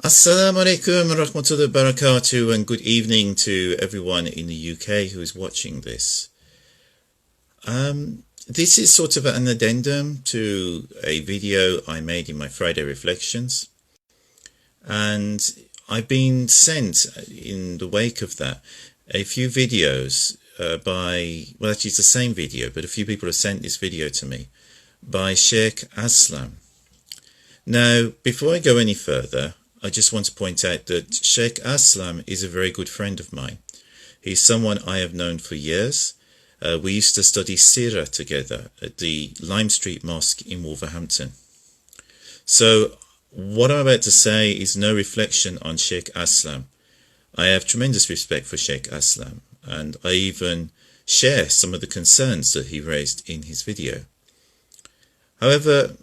Assalamu alaikum wa rahmatullahi wa barakatuh, and good evening to everyone in the UK who is watching this. This is sort of an addendum to a video I made in my Friday reflections, and I've been sent in the wake of that a few videos well, actually it's the same video, but a few people have sent this video to me by Shaykh Aslam. Now, before I go any further, I just want to point out that Shaykh Aslam is a very good friend of mine. He's someone I have known for years. We used to study Sirah together at the Lime Street Mosque in Wolverhampton. So what I'm about to say is no reflection on Shaykh Aslam. I have tremendous respect for Shaykh Aslam, and I even share some of the concerns that he raised in his video. However,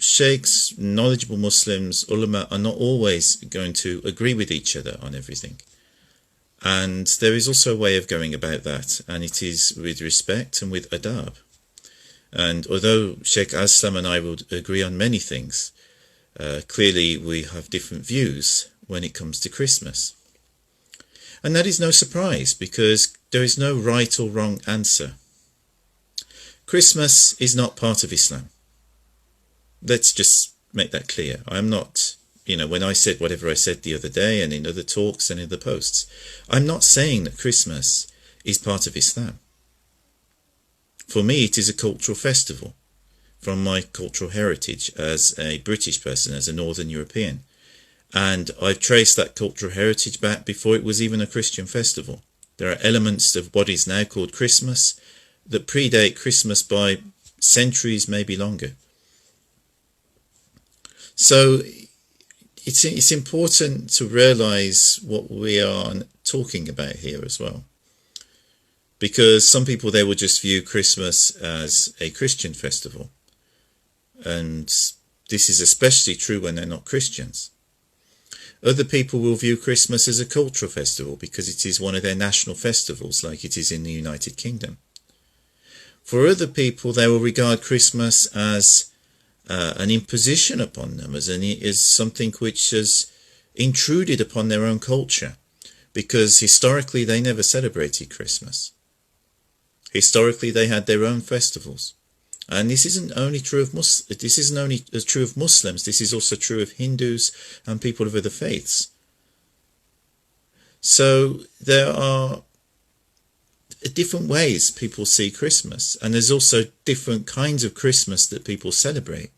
Sheikhs, knowledgeable Muslims, ulama, are not always going to agree with each other on everything. And there is also a way of going about that, and it is with respect and with adab. And although Shaykh Aslam and I would agree on many things, clearly we have different views when it comes to Christmas. And that is no surprise, because there is no right or wrong answer. Christmas is not part of Islam. Let's just make that clear. I'm not, when I said whatever I said the other day and in other talks and in the posts, I'm not saying that Christmas is part of Islam. For me, it is a cultural festival from my cultural heritage as a British person, as a Northern European. And I've traced that cultural heritage back before it was even a Christian festival. There are elements of what is now called Christmas that predate Christmas by centuries, maybe longer. So it's important to realize what we are talking about here as well. Because some people, they will just view Christmas as a Christian festival. And this is especially true when they're not Christians. Other people will view Christmas as a cultural festival because it is one of their national festivals, like it is in the United Kingdom. For other people, they will regard Christmas as an imposition upon them, as something which has intruded upon their own culture, because historically they never celebrated Christmas. Historically they had their own festivals, and this isn't only true of this isn't only true of Muslims. This is also true of Hindus and people of other faiths. So there are different ways people see Christmas, and there's also different kinds of Christmas that people celebrate.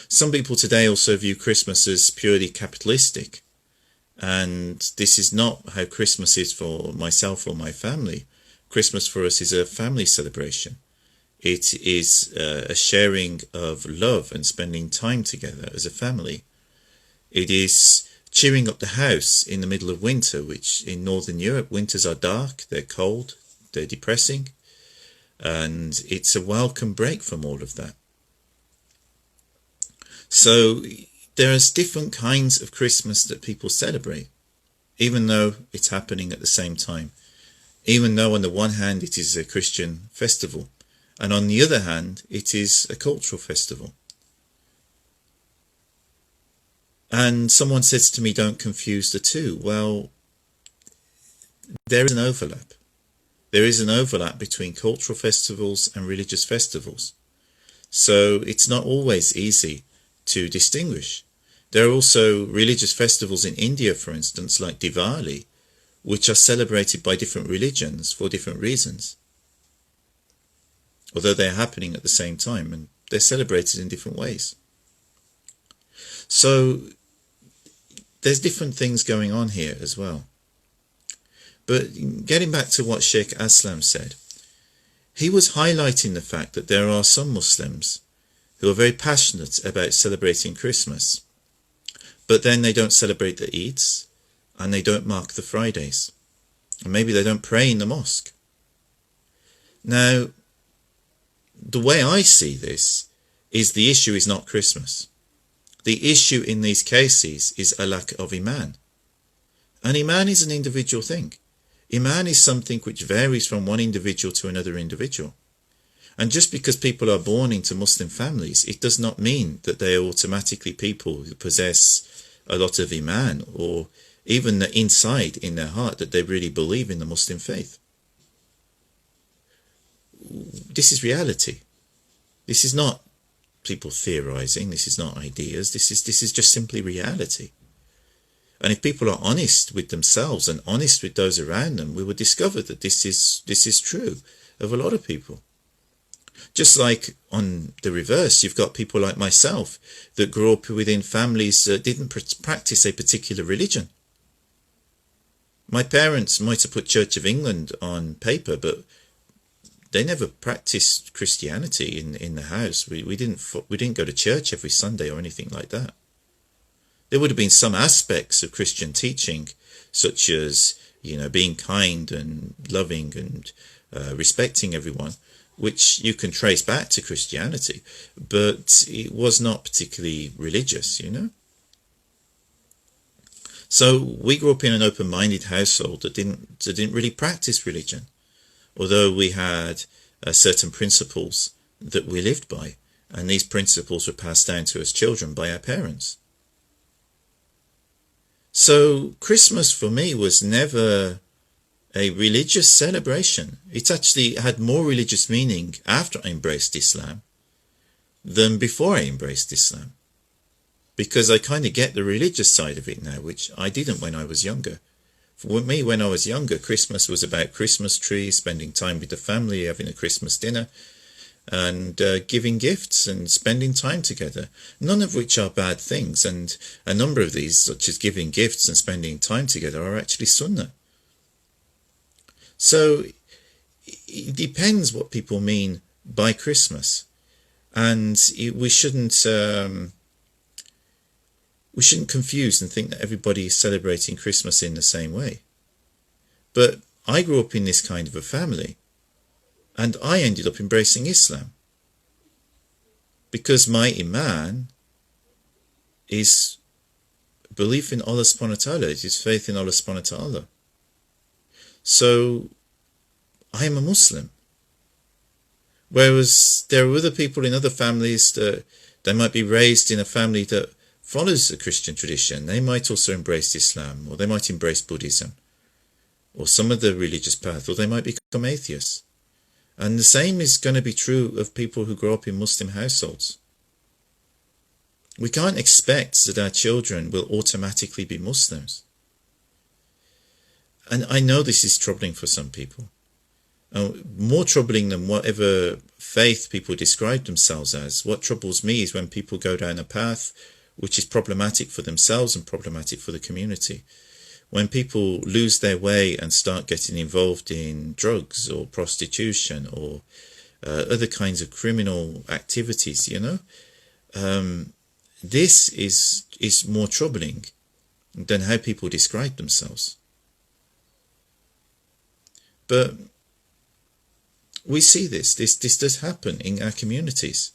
Some people today also view Christmas as purely capitalistic, and this is not how Christmas is for myself or my family. Christmas for us is a family celebration. It is a sharing of love and spending time together as a family. It is cheering up the house in the middle of winter, which in Northern Europe, winters are dark, they're cold, they're depressing, and it's a welcome break from all of that. So there's different kinds of Christmas that people celebrate, even though it's happening at the same time. Even though on the one hand it is a Christian festival, and on the other hand it is a cultural festival. And someone says to me, don't confuse the two. Well, there is an overlap. There is an overlap between cultural festivals and religious festivals. So it's not always easy to distinguish. There are also religious festivals in India, for instance, like Diwali, which are celebrated by different religions for different reasons. Although they're happening at the same time, and they're celebrated in different ways. So there's different things going on here as well. But getting back to what Shaykh Aslam said, he was highlighting the fact that there are some Muslims who are very passionate about celebrating Christmas, but then they don't celebrate the Eids, and they don't mark the Fridays, and maybe they don't pray in the mosque. Now, the way I see this is the issue is not Christmas. The issue in these cases is a lack of Iman. And Iman is an individual thing. Iman is something which varies from one individual to another individual. And just because people are born into Muslim families, it does not mean that they are automatically people who possess a lot of iman, or even the insight in their heart that they really believe in the Muslim faith. This is reality. This is not people theorizing. This is not ideas. This is just simply reality. And if people are honest with themselves and honest with those around them, we will discover that this is true of a lot of people. Just like on the reverse, you've got people like myself that grew up within families that didn't practice a particular religion. My parents might have put Church of England on paper, but they never practiced Christianity in the house. We didn't go to church every Sunday or anything like that. There would have been some aspects of Christian teaching, such as, being kind and loving and respecting everyone, which you can trace back to Christianity, but it was not particularly religious, So we grew up in an open-minded household that didn't really practice religion, although we had certain principles that we lived by, and these principles were passed down to us children by our parents. So Christmas for me was never a religious celebration. It actually had more religious meaning after I embraced Islam than before I embraced Islam, because I kind of get the religious side of it now, which I didn't when I was younger. For me, when I was younger, Christmas was about Christmas trees, spending time with the family, having a Christmas dinner, and giving gifts and spending time together, none of which are bad things. And a number of these, such as giving gifts and spending time together, are actually sunnah. So it depends what people mean by Christmas, and we shouldn't confuse and think that everybody is celebrating Christmas in the same way. But I grew up in this kind of a family, and I ended up embracing Islam because my iman is belief in Allah subhanahu wa ta'ala. It is faith in Allah subhanahu wa ta'ala. So I am a Muslim. Whereas there are other people in other families that they might be raised in a family that follows a Christian tradition. They might also embrace Islam, or they might embrace Buddhism, or some of the religious path, or they might become atheists. And the same is going to be true of people who grow up in Muslim households. We can't expect that our children will automatically be Muslims. And I know this is troubling for some people. More troubling than whatever faith people describe themselves as. What troubles me is when people go down a path which is problematic for themselves and problematic for the community. When people lose their way and start getting involved in drugs or prostitution or other kinds of criminal activities, this is more troubling than how people describe themselves. But we see this does happen in our communities.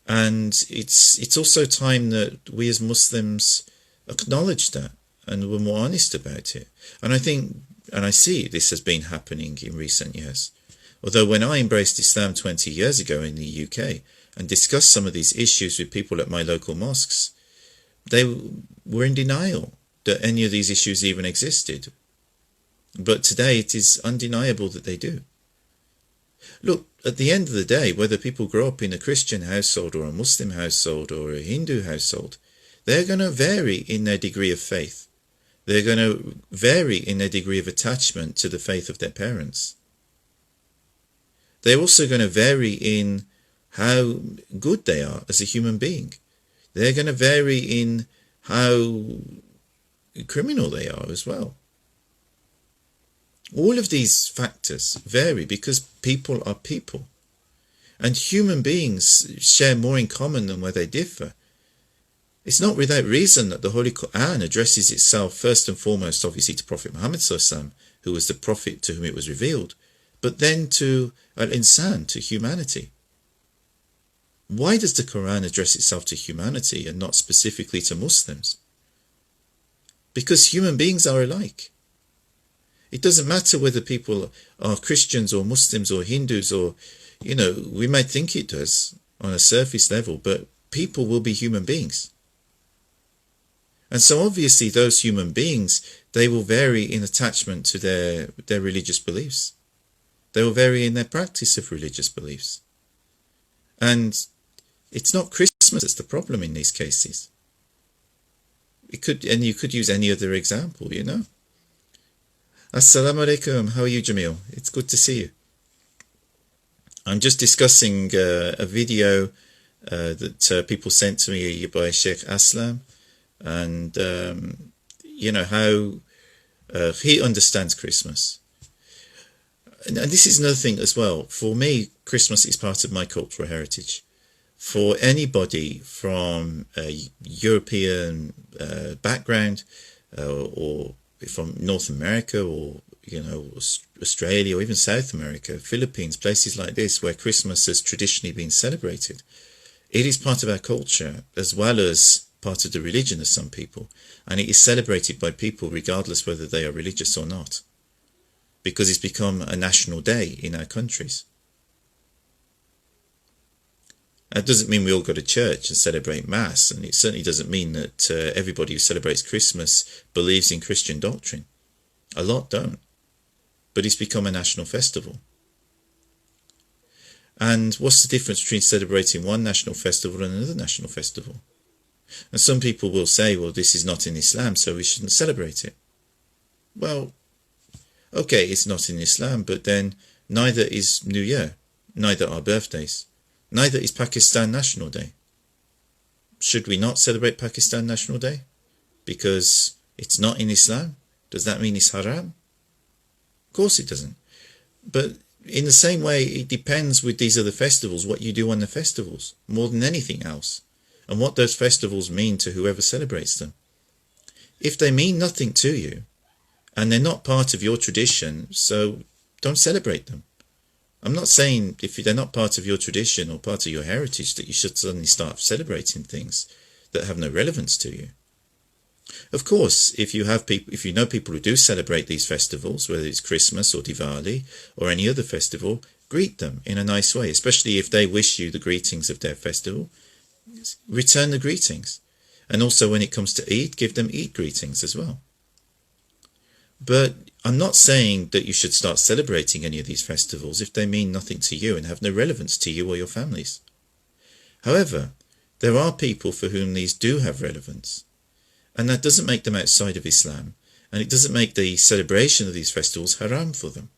And it's also time that we as Muslims acknowledge that and we're more honest about it. And I think, and I see this has been happening in recent years. Although when I embraced Islam 20 years ago in the UK and discussed some of these issues with people at my local mosques, they were in denial that any of these issues even existed. But today it is undeniable that they do. Look, at the end of the day, whether people grow up in a Christian household or a Muslim household or a Hindu household, they're going to vary in their degree of faith. They're going to vary in their degree of attachment to the faith of their parents. They're also going to vary in how good they are as a human being. They're going to vary in how criminal they are as well. All of these factors vary because people are people. And human beings share more in common than where they differ. It's not without reason that the Holy Quran addresses itself first and foremost, obviously, to Prophet Muhammad Aslam, who was the prophet to whom it was revealed, but then to al-insan, to humanity. Why does the Quran address itself to humanity and not specifically to Muslims? Because human beings are alike. It doesn't matter whether people are Christians or Muslims or Hindus or, we might think it does on a surface level, but people will be human beings. And so obviously those human beings, they will vary in attachment to their religious beliefs. They will vary in their practice of religious beliefs. And it's not Christmas that's the problem in these cases. And you could use any other example, you know. Assalamu alaikum. How are you, Jamil? It's good to see you. I'm just discussing a video that people sent to me by Shaykh Aslam, and you know how he understands Christmas. And this is another thing as well. For me, Christmas is part of my cultural heritage. For anybody from a European background, or from North America, or you know, Australia, or even South America, Philippines, places like this where Christmas has traditionally been celebrated, it is part of our culture as well as part of the religion of some people, and it is celebrated by people regardless whether they are religious or not, because it's become a national day in our countries. That doesn't mean we all go to church and celebrate Mass, and it certainly doesn't mean that everybody who celebrates Christmas believes in Christian doctrine. A lot don't. But it's become a national festival. And what's the difference between celebrating one national festival and another national festival? And some people will say, well, this is not in Islam, so we shouldn't celebrate it. Well, okay, it's not in Islam, but then neither is New Year, neither are birthdays. Neither is Pakistan National Day. Should we not celebrate Pakistan National Day? Because it's not in Islam? Does that mean it's haram? Of course it doesn't. But in the same way, it depends with these other festivals what you do on the festivals, more than anything else, and what those festivals mean to whoever celebrates them. If they mean nothing to you, and they're not part of your tradition, so don't celebrate them. I'm not saying if they're not part of your tradition or part of your heritage that you should suddenly start celebrating things that have no relevance to you. Of course, if you know people who do celebrate these festivals, whether it's Christmas or Diwali or any other festival, greet them in a nice way, especially if they wish you the greetings of their festival. Return the greetings. And also when it comes to Eid, give them Eid greetings as well. But I'm not saying that you should start celebrating any of these festivals if they mean nothing to you and have no relevance to you or your families. However, there are people for whom these do have relevance, and that doesn't make them outside of Islam, and it doesn't make the celebration of these festivals haram for them.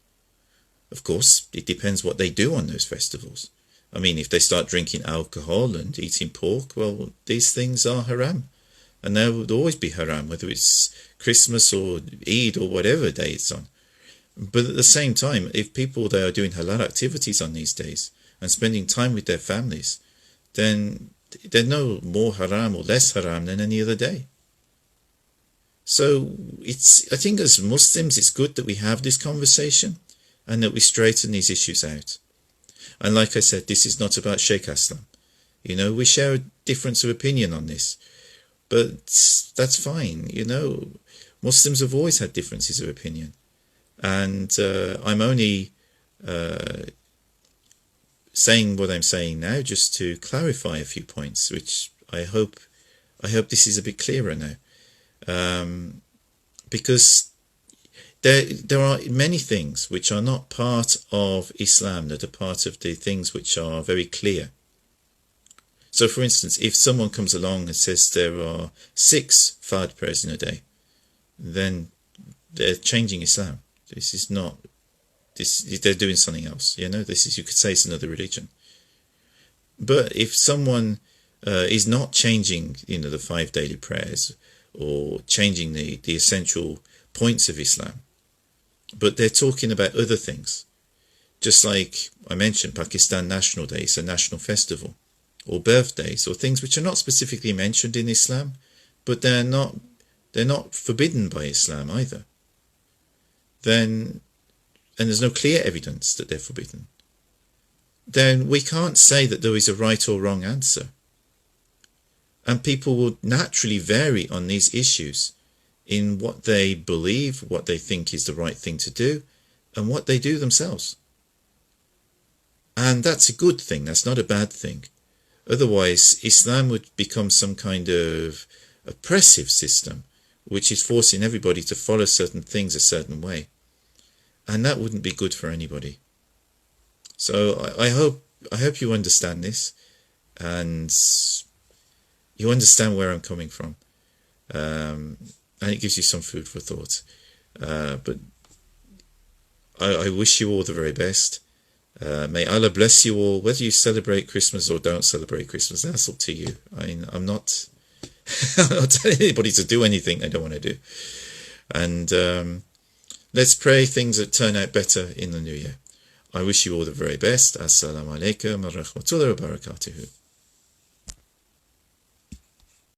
Of course, it depends what they do on those festivals. I mean, if they start drinking alcohol and eating pork, well, these things are haram. And there would always be haram, whether it's Christmas or Eid or whatever day it's on. But at the same time, if people they are doing halal activities on these days and spending time with their families, then they're no more haram or less haram than any other day. So I think as Muslims, it's good that we have this conversation and that we straighten these issues out. And like I said, this is not about Shaykh Aslam. You know, we share a difference of opinion on this. But that's fine, you know. Muslims have always had differences of opinion. And I'm only saying what I'm saying now just to clarify a few points, which I hope this is a bit clearer now. Because there are many things which are not part of Islam that are part of the things which are very clear. So, for instance, if someone comes along and says there are 6 Fard prayers in a day, then they're changing Islam. This is not. They're doing something else. You know, you could say it's another religion. But if someone is not changing, you know, the 5 daily prayers or changing the essential points of Islam, but they're talking about other things, just like I mentioned, Pakistan National Day is a national festival, or birthdays, or things which are not specifically mentioned in Islam, but they're not forbidden by Islam either. And there's no clear evidence that they're forbidden. Then we can't say that there is a right or wrong answer. And people will naturally vary on these issues in what they believe, what they think is the right thing to do, and what they do themselves. And that's a good thing, that's not a bad thing. Otherwise, Islam would become some kind of oppressive system which is forcing everybody to follow certain things a certain way. And that wouldn't be good for anybody. So I hope you understand this, and you understand where I'm coming from, and it gives you some food for thought. But I wish you all the very best. May Allah bless you all, whether you celebrate Christmas or don't celebrate Christmas. That's up to you. I mean, I'm not telling anybody to do anything they don't want to do. And let's pray things that turn out better in the new year. I wish you all the very best. Assalamu alaikum wa rahmatullahi wa barakatuhu.